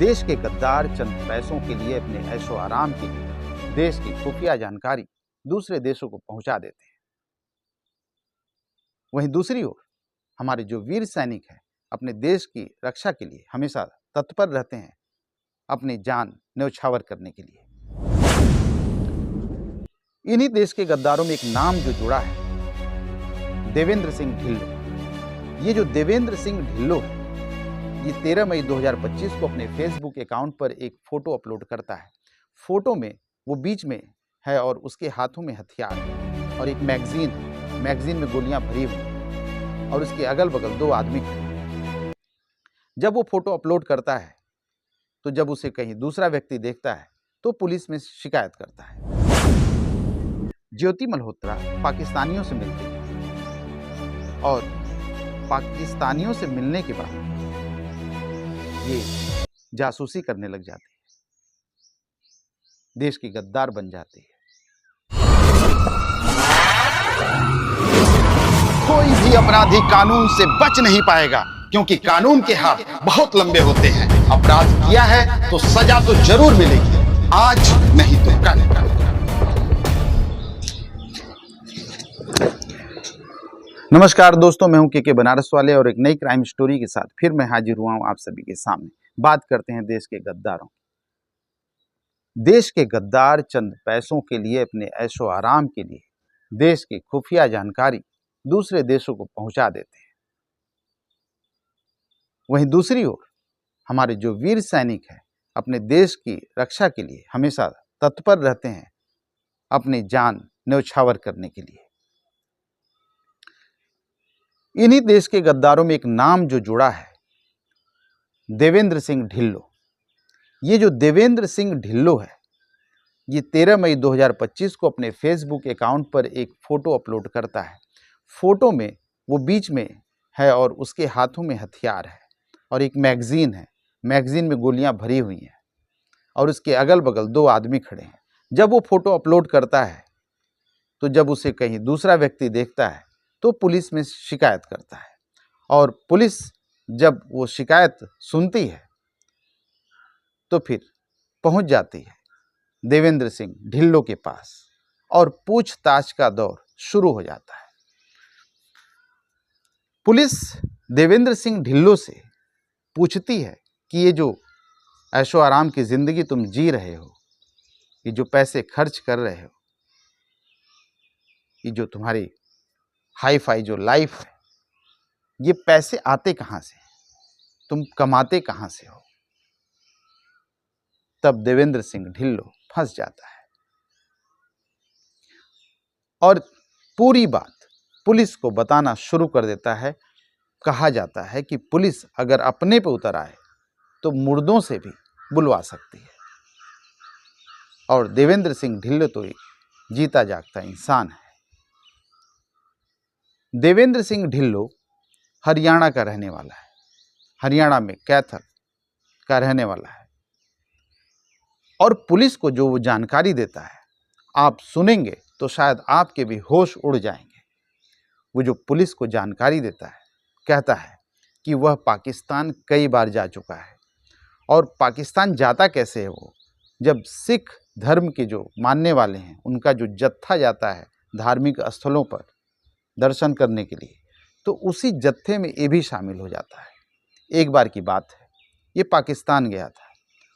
देश के गद्दार चंद पैसों के लिए, अपने ऐशो आराम के लिए देश की खुफिया जानकारी दूसरे देशों को पहुंचा देते हैं। वहीं दूसरी ओर हमारे जो वीर सैनिक हैं, अपने देश की रक्षा के लिए हमेशा तत्पर रहते हैं, अपनी जान न्यौछावर करने के लिए। इन्हीं देश के गद्दारों में एक नाम जो जुड़ा है, देवेंद्र सिंह ढिल्लों। ये जो देवेंद्र सिंह ढिल्लों है, ये 13 मई 2025 को अपने फेसबुक अकाउंट पर एक फोटो अपलोड करता है। फोटो में वो बीच में है और उसके हाथों में हथियार है और एक मैगजीन है। मैगजीन में गोलियां भरी हुई और उसके अगल बगल 2 आदमी खड़े। जब वो फोटो अपलोड करता है तो जब उसे कहीं दूसरा व्यक्ति देखता है तो पुलिस में शिकायत करता है। ज्योति मल्होत्रा पाकिस्तानियों से मिलती है और पाकिस्तानियों से मिलने के बाद ये जासूसी करने लग जाती है, देश की गद्दार बन जाती है। कोई भी अपराधी कानून से बच नहीं पाएगा, क्योंकि कानून के हाथ बहुत लंबे होते हैं। अपराध किया है तो सजा तो जरूर मिलेगी, आज नहीं तो कल। नमस्कार दोस्तों, मैं हूं के बनारस वाले और एक नई क्राइम स्टोरी के साथ फिर मैं हाजिर हुआ हूं आप सभी के सामने। बात करते हैं देश के गद्दारों। देश के गद्दार चंद पैसों के लिए, अपने ऐशो आराम के लिए देश की खुफिया जानकारी दूसरे देशों को पहुंचा देते हैं। वहीं दूसरी ओर हमारे जो वीर सैनिक हैं, अपने देश की रक्षा के लिए हमेशा तत्पर रहते हैं, अपनी जान न्यौछावर करने के लिए। इन्हीं देश के गद्दारों में एक नाम जो जुड़ा है, देवेंद्र सिंह ढिल्लों। ये जो देवेंद्र सिंह ढिल्लों है, ये 13 मई 2025 को अपने फेसबुक अकाउंट पर एक फोटो अपलोड करता है। फोटो में वो बीच में है और उसके हाथों में हथियार है और एक मैगजीन है। मैगजीन में गोलियां भरी हुई हैं और उसके अगल बगल 2 आदमी खड़े हैं। जब वो फोटो अपलोड करता है तो जब उसे कहीं दूसरा व्यक्ति देखता है तो पुलिस में शिकायत करता है और पुलिस जब वो शिकायत सुनती है तो फिर पहुंच जाती है देवेंद्र सिंह ढिल्लों के पास और पूछताछ का दौर शुरू हो जाता है। पुलिस देवेंद्र सिंह ढिल्लों से पूछती है कि ये जो ऐशो आराम की जिंदगी तुम जी रहे हो, ये जो पैसे खर्च कर रहे हो, ये जो तुम्हारी हाई फाई जो लाइफ है, ये पैसे आते कहां से, तुम कमाते कहां से हो। तब देवेंद्र सिंह ढिल्लों फंस जाता है और पूरी बात पुलिस को बताना शुरू कर देता है। कहा जाता है कि पुलिस अगर अपने पे उतर आए तो मुर्दों से भी बुलवा सकती है। और देवेंद्र सिंह ढिल्लों तो एक जीता जागता इंसान है। देवेंद्र सिंह ढिल्लों हरियाणा का रहने वाला है, हरियाणा में कैथल का रहने वाला है। और पुलिस को जो वो जानकारी देता है, आप सुनेंगे तो शायद आपके भी होश उड़ जाएंगे। वो जो पुलिस को जानकारी देता है, कहता है कि वह पाकिस्तान कई बार जा चुका है। और पाकिस्तान जाता कैसे है वो, जब सिख धर्म के जो मानने वाले हैं उनका जो जत्था जाता है धार्मिक स्थलों पर दर्शन करने के लिए, तो उसी जत्थे में ये भी शामिल हो जाता है। एक बार की बात है, ये पाकिस्तान गया था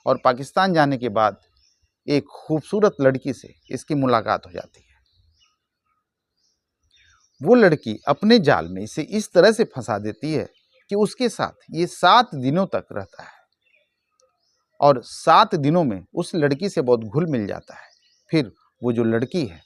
और पाकिस्तान जाने के बाद एक खूबसूरत लड़की से इसकी मुलाकात हो जाती है। वो लड़की अपने जाल में इसे इस तरह से फंसा देती है कि उसके साथ ये 7 दिनों तक रहता है और 7 दिनों में उस लड़की से बहुत घुल मिल जाता है। फिर वो जो लड़की है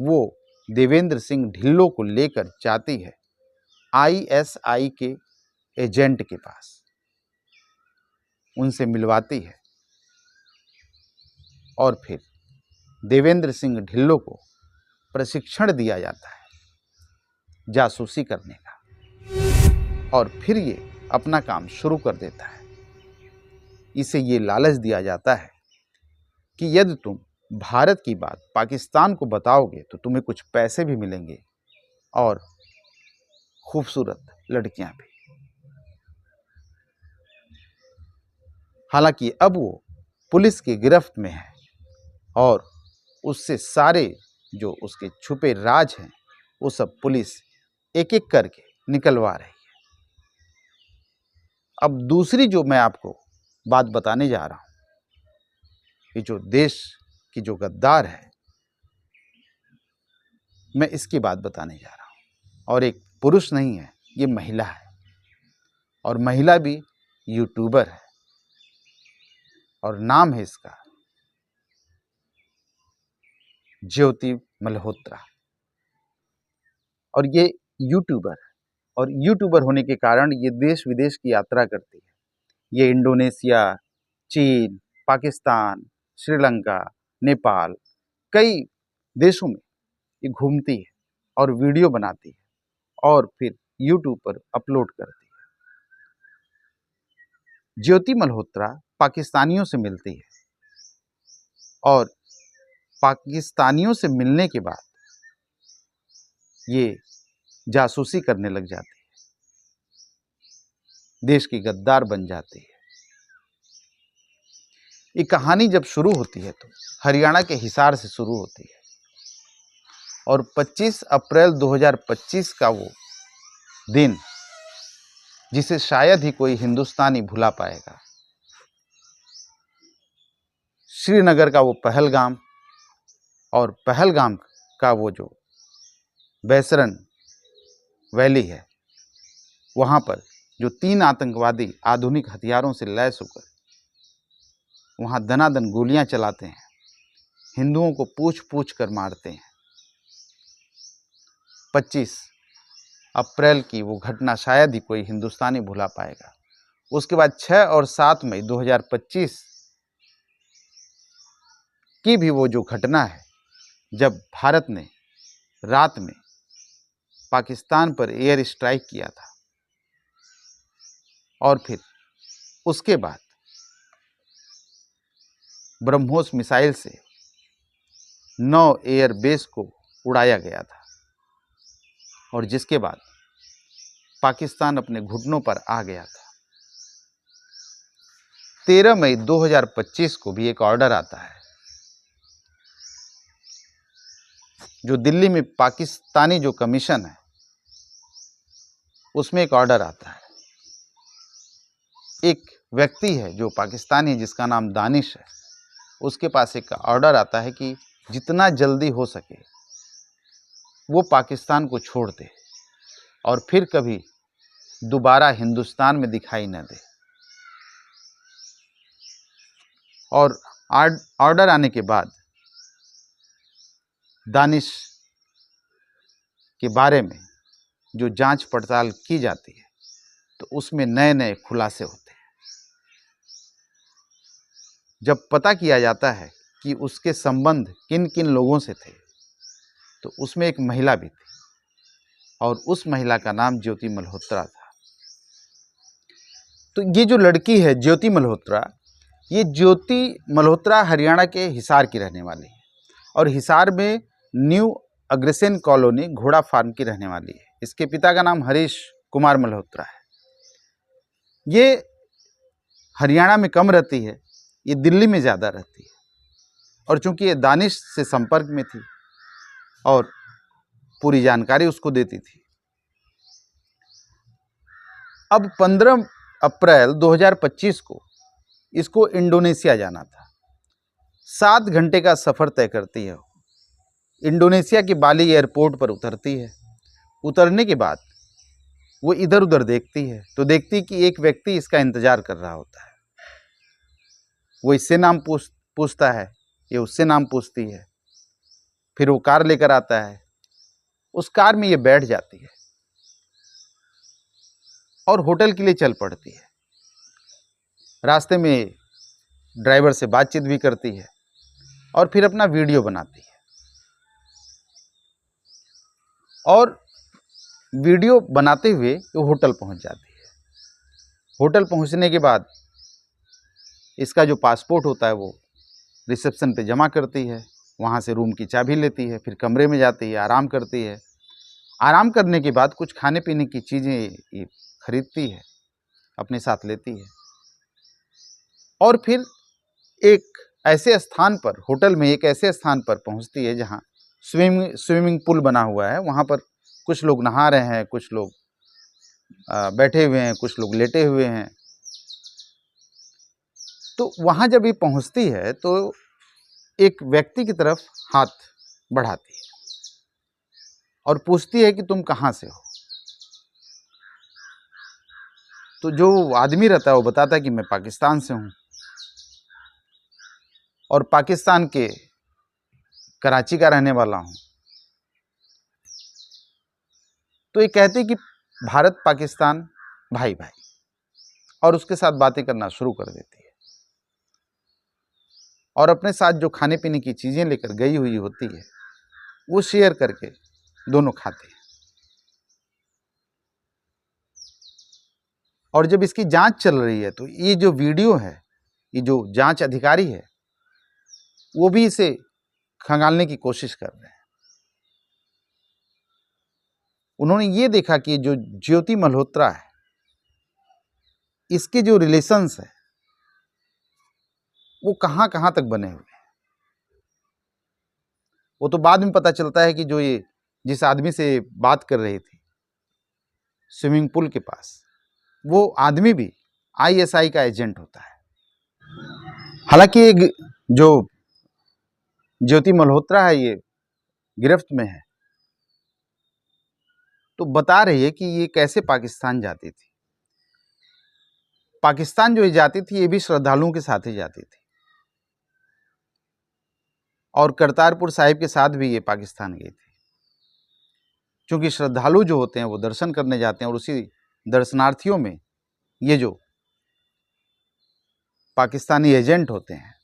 वो देवेंद्र सिंह ढिल्लों को लेकर जाती है ISI के एजेंट के पास, उनसे मिलवाती है और फिर देवेंद्र सिंह ढिल्लों को प्रशिक्षण दिया जाता है जासूसी करने का। और फिर ये अपना काम शुरू कर देता है। इसे ये लालच दिया जाता है कि यदि तुम भारत की बात पाकिस्तान को बताओगे तो तुम्हें कुछ पैसे भी मिलेंगे और खूबसूरत लड़कियां भी। हालांकि अब वो पुलिस की गिरफ्त में है और उससे सारे जो उसके छुपे राज हैं वो सब पुलिस एक एक करके निकलवा रही है। अब दूसरी जो मैं आपको बात बताने जा रहा हूं कि जो देश की जो गद्दार है, मैं इसकी बात बताने जा रहा हूं। और एक पुरुष नहीं है, ये महिला है और महिला भी यूट्यूबर है और नाम है इसका ज्योति मल्होत्रा। और ये यूट्यूबर है और यूट्यूबर होने के कारण ये देश विदेश की यात्रा करती है। ये इंडोनेशिया, चीन, पाकिस्तान, श्रीलंका, नेपाल, कई देशों में ये घूमती है और वीडियो बनाती है और फिर यूट्यूब पर अपलोड करती है। ज्योति मल्होत्रा पाकिस्तानियों से मिलती है और पाकिस्तानियों से मिलने के बाद ये जासूसी करने लग जाती है, देश की गद्दार बन जाती है। ये कहानी जब शुरू होती है तो हरियाणा के हिसार से शुरू होती है और 25 अप्रैल 2025 का वो दिन जिसे शायद ही कोई हिंदुस्तानी भुला पाएगा। श्रीनगर का वो पहलगाम और पहलगाम का वो जो बैसरन वैली है, वहाँ पर जो 3 आतंकवादी आधुनिक हथियारों से लैस होकर वहाँ दनादन गोलियां चलाते हैं, हिंदुओं को पूछ पूछ कर मारते हैं। 25 अप्रैल की वो घटना शायद ही कोई हिंदुस्तानी भुला पाएगा। उसके बाद 6 और 7 मई 2025 की भी वो जो घटना है, जब भारत ने रात में पाकिस्तान पर एयर स्ट्राइक किया था और फिर उसके बाद ब्रह्मोस मिसाइल से 9 एयर बेस को उड़ाया गया था और जिसके बाद पाकिस्तान अपने घुटनों पर आ गया था। 13 मई 2025 को भी एक ऑर्डर आता है, जो दिल्ली में पाकिस्तानी जो कमीशन है उसमें एक ऑर्डर आता है। एक व्यक्ति है जो पाकिस्तानी है जिसका नाम दानिश है, उसके पास एक ऑर्डर आता है कि जितना जल्दी हो सके वो पाकिस्तान को छोड़ दे और फिर कभी दोबारा हिंदुस्तान में दिखाई न दे। और ऑर्डर आने के बाद दानिश के बारे में जो जांच पड़ताल की जाती है तो उसमें नए नए खुलासे होते हैं। जब पता किया जाता है कि उसके संबंध किन किन लोगों से थे तो उसमें एक महिला भी थी और उस महिला का नाम ज्योति मल्होत्रा था। तो ये जो लड़की है ज्योति मल्होत्रा, ये ज्योति मल्होत्रा हरियाणा के हिसार की रहने वाली है और हिसार में न्यू अग्रसेन कॉलोनी घोड़ा फार्म की रहने वाली है। इसके पिता का नाम हरीश कुमार मल्होत्रा है। ये हरियाणा में कम रहती है, ये दिल्ली में ज़्यादा रहती है और चूंकि ये दानिश से संपर्क में थी और पूरी जानकारी उसको देती थी। अब 15 अप्रैल 2025 को इसको इंडोनेशिया जाना था। 7 घंटे का सफ़र तय करती है। इंडोनेशिया की बाली एयरपोर्ट पर उतरती है। उतरने के बाद वो इधर उधर देखती है तो देखती कि एक व्यक्ति इसका इंतज़ार कर रहा होता है। वो इससे नाम पूछता है, ये उससे नाम पूछती है। फिर वो कार लेकर आता है, उस कार में ये बैठ जाती है और होटल के लिए चल पड़ती है। रास्ते में ड्राइवर से बातचीत भी करती है और फिर अपना वीडियो बनाती है। और वीडियो बनाते हुए वो होटल पहुंच जाती है। होटल पहुंचने के बाद इसका जो पासपोर्ट होता है वो रिसेप्शन पे जमा करती है। वहाँ से रूम की चाबी लेती है, फिर कमरे में जाती है, आराम करती है। आराम करने के बाद कुछ खाने पीने की चीज़ें ये खरीदती है, अपने साथ लेती है। और फिर एक ऐसे स्थान पर, होटल में एक ऐसे स्थान पर पहुंचती है जहां स्विमिंग पूल बना हुआ है। वहां पर कुछ लोग नहा रहे हैं, कुछ लोग बैठे हुए हैं, कुछ लोग लेटे हुए हैं। तो वहां जब ये पहुंचती है तो एक व्यक्ति की तरफ हाथ बढ़ाती है और पूछती है कि तुम कहां से हो। तो जो आदमी रहता है वो बताता है कि मैं पाकिस्तान से हूं, और पाकिस्तान के कराची का रहने वाला हूं। तो ये कहते कि भारत पाकिस्तान भाई भाई, और उसके साथ बातें करना शुरू कर देती है और अपने साथ जो खाने पीने की चीजें लेकर गई हुई होती है वो शेयर करके दोनों खाते हैं। और जब इसकी जांच चल रही है तो ये जो वीडियो है, ये जो जांच अधिकारी है वो भी इसे खंगालने की कोशिश कर रहे हैं। उन्होंने ये देखा कि जो ज्योति मल्होत्रा है इसके जो रिलेशंस है वो कहां कहां तक बने हुए हैं। वो तो बाद में पता चलता है कि जो ये जिस आदमी से बात कर रही थी स्विमिंग पूल के पास, वो आदमी भी आईएसआई का एजेंट होता है। हालांकि ये जो ज्योति मल्होत्रा है ये गिरफ्त में है, तो बता रही है कि ये कैसे पाकिस्तान जाती थी। पाकिस्तान जो ये जाती थी ये भी श्रद्धालुओं के साथ ही जाती थी, और करतारपुर साहिब के साथ भी ये पाकिस्तान गई थी। क्योंकि श्रद्धालु जो होते हैं वो दर्शन करने जाते हैं, और उसी दर्शनार्थियों में ये जो पाकिस्तानी एजेंट होते हैं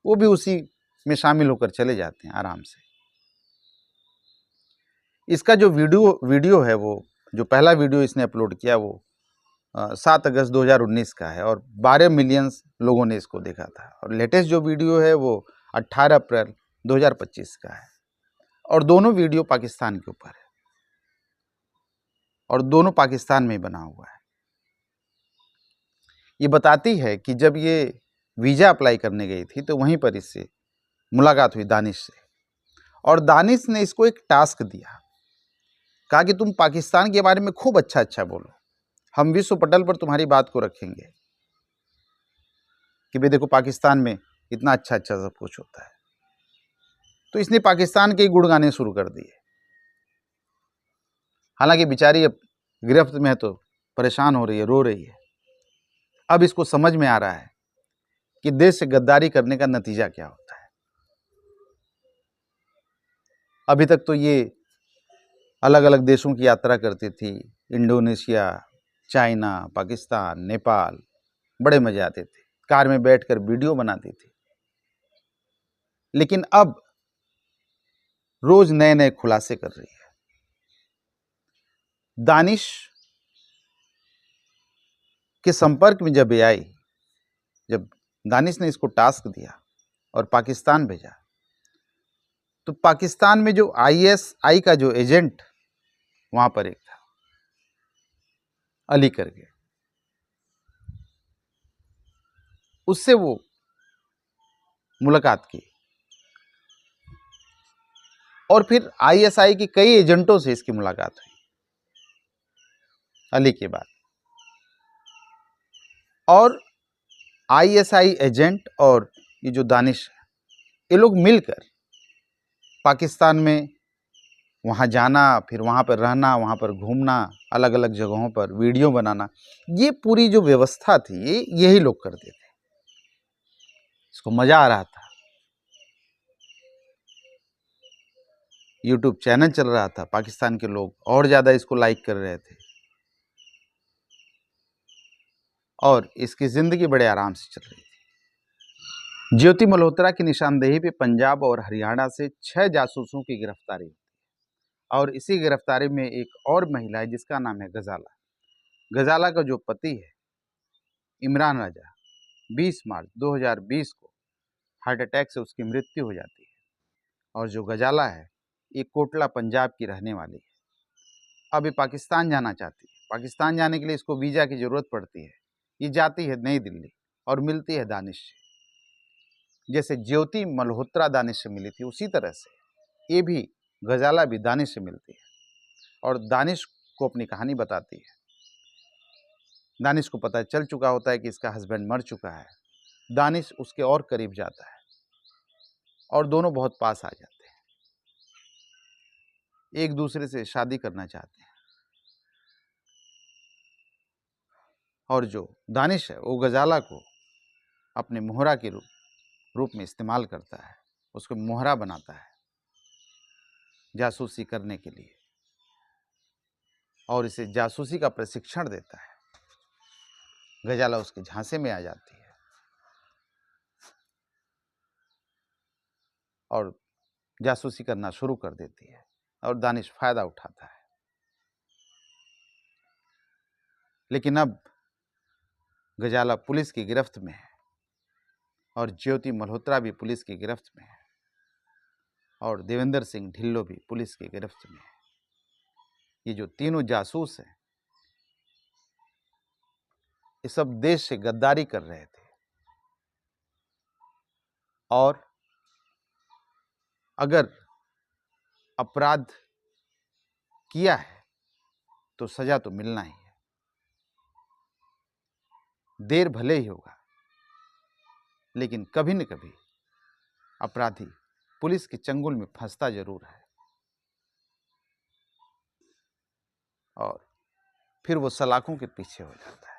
वो भी उसी में शामिल होकर चले जाते हैं आराम से। इसका जो वीडियो है, वो जो पहला वीडियो इसने अपलोड किया वो 7 अगस्त 2019 का है, और 12 मिलियन लोगों ने इसको देखा था। और लेटेस्ट जो वीडियो है वो 18 अप्रैल 2025 का है, और दोनों वीडियो पाकिस्तान के ऊपर है, और दोनों पाकिस्तान में बना हुआ है। ये बताती है कि जब ये वीज़ा अप्लाई करने गई थी तो वहीं पर इससे मुलाकात हुई दानिश से, और दानिश ने इसको एक टास्क दिया, कहा कि तुम पाकिस्तान के बारे में खूब अच्छा अच्छा बोलो, हम विश्व पटल पर तुम्हारी बात को रखेंगे कि भाई देखो पाकिस्तान में इतना अच्छा अच्छा सब कुछ होता है। तो इसने पाकिस्तान के गुण गाने शुरू कर दिए। हालांकि बेचारी अब गिरफ्त में है तो परेशान हो रही है, रो रही है। अब इसको समझ में आ रहा है कि देश से गद्दारी करने का नतीजा क्या होता है। अभी तक तो ये अलग अलग देशों की यात्रा करती थी, इंडोनेशिया, चाइना, पाकिस्तान, नेपाल, बड़े मजे आते थे, कार में बैठकर वीडियो बनाती थी। लेकिन अब रोज नए नए खुलासे कर रही है। दानिश के संपर्क में जब ये आई, जब दानिश ने इसको टास्क दिया और पाकिस्तान भेजा, तो पाकिस्तान में जो आईएसआई का जो एजेंट वहां पर एक था, अली करके, उससे वो मुलाकात की, और फिर आईएसआई के कई एजेंटों से इसकी मुलाकात हुई अली के बाद। और आईएसआई एजेंट और ये जो दानिश है, ये लोग मिलकर पाकिस्तान में वहाँ जाना, फिर वहाँ पर रहना, वहाँ पर घूमना, अलग अलग जगहों पर वीडियो बनाना, ये पूरी जो व्यवस्था थी यही लोग करते थे। इसको मजा आ रहा था, यूट्यूब चैनल चल रहा था, पाकिस्तान के लोग और ज़्यादा इसको लाइक कर रहे थे, और इसकी ज़िंदगी बड़े आराम से चल रही थी। ज्योति मल्होत्रा की निशानदेही पे पंजाब और हरियाणा से 6 जासूसों की गिरफ्तारी हुई, और इसी गिरफ्तारी में एक और महिला है जिसका नाम है गजाला। गजाला का जो पति है इमरान राजा, 20 मार्च 2020 को हार्ट अटैक से उसकी मृत्यु हो जाती है। और जो गजाला है ये कोटला पंजाब की रहने वाली है। अब ये पाकिस्तान जाना चाहती है। पाकिस्तान जाने के लिए इसको वीज़ा की ज़रूरत पड़ती है। ये जाती है नई दिल्ली, और मिलती है दानिश से। जैसे ज्योति मल्होत्रा दानिश से मिली थी, उसी तरह से ये भी गजाला भी दानिश से मिलती है और दानिश को अपनी कहानी बताती है। दानिश को पता चल चुका होता है कि इसका हस्बैंड मर चुका है। दानिश उसके और करीब जाता है और दोनों बहुत पास आ जाते हैं, एक दूसरे से शादी करना चाहते हैं। और जो दानिश है वो गजाला को अपने मोहरा के रूप में इस्तेमाल करता है, उसको मोहरा बनाता है जासूसी करने के लिए और इसे जासूसी का प्रशिक्षण देता है। गजाला उसके झांसे में आ जाती है और जासूसी करना शुरू कर देती है और दानिश फायदा उठाता है। लेकिन अब गजाला पुलिस की गिरफ्त में है और ज्योति मल्होत्रा भी पुलिस की गिरफ्त में है और देवेंद्र सिंह ढिल्लो भी पुलिस की गिरफ्त में है। ये जो तीनों जासूस हैं, ये सब देश से गद्दारी कर रहे थे और अगर अपराध किया है तो सजा तो मिलना ही है। देर भले ही होगा, लेकिन कभी न कभी अपराधी पुलिस के चंगुल में फंसता जरूर है और फिर वो सलाखों के पीछे हो जाता है।